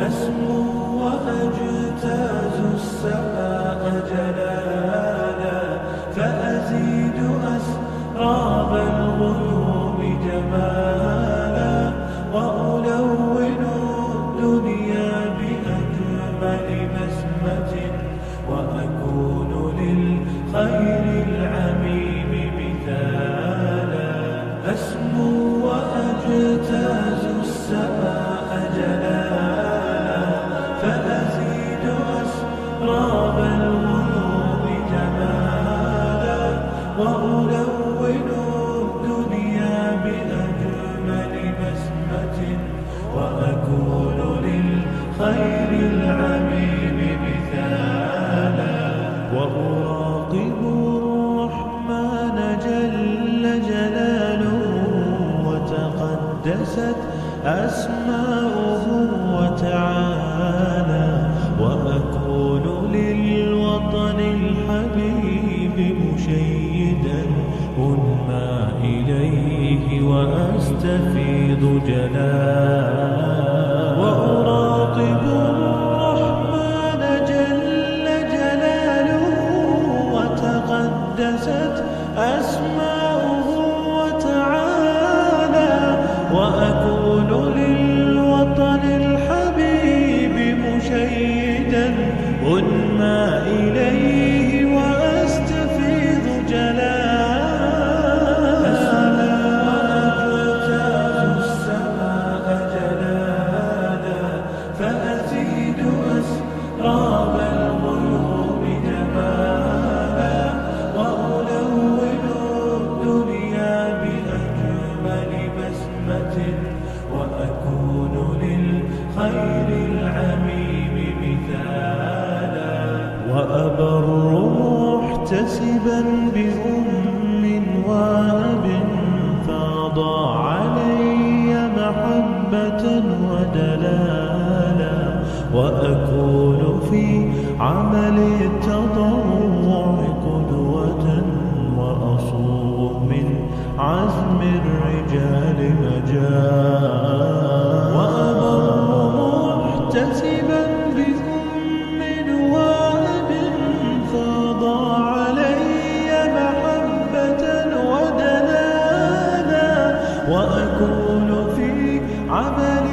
أسمو وأجتاز السماء جلالا، فأزيد أسراب الغيوم جمالا، وألون الدنيا بأجمل بسمة، وأكون للخير العميم مثالا. أسمو وأجتاز السماء جلالا، فأزيد أسراب الغيوم جمالا، وألون الدنيا بأجمل بسمة، وأكون للخير العميم مثالا. وأراقب الرحمن جل جلاله، وتقدست أسماؤه وتعالى، وأكون للوطن الحبيب مشيدا أنمى إليه وأستفيض جلالا. وأراقب الرحمن جل جلاله، وتقدست أسماؤه وتعالى، وأكون للوطن الحبيب مشيدا أنمى إليه وأستفيض جلالا. أجتاز السماء جلالا، فأزيد أسراب الغيوم جمالا، وألون الدنيا بأجمل بسمة، وأكون للخير العميم مثالا. وأبر محتسبا بأم وأب، فاض علي محبة ودلالا، وأكون في عمل التضرع قدوة، وأصوغ من عزم الرجال مجالا. وأبر محتسبا بأم وأب، فاض علي محبة ودلالا، وأكون في عمل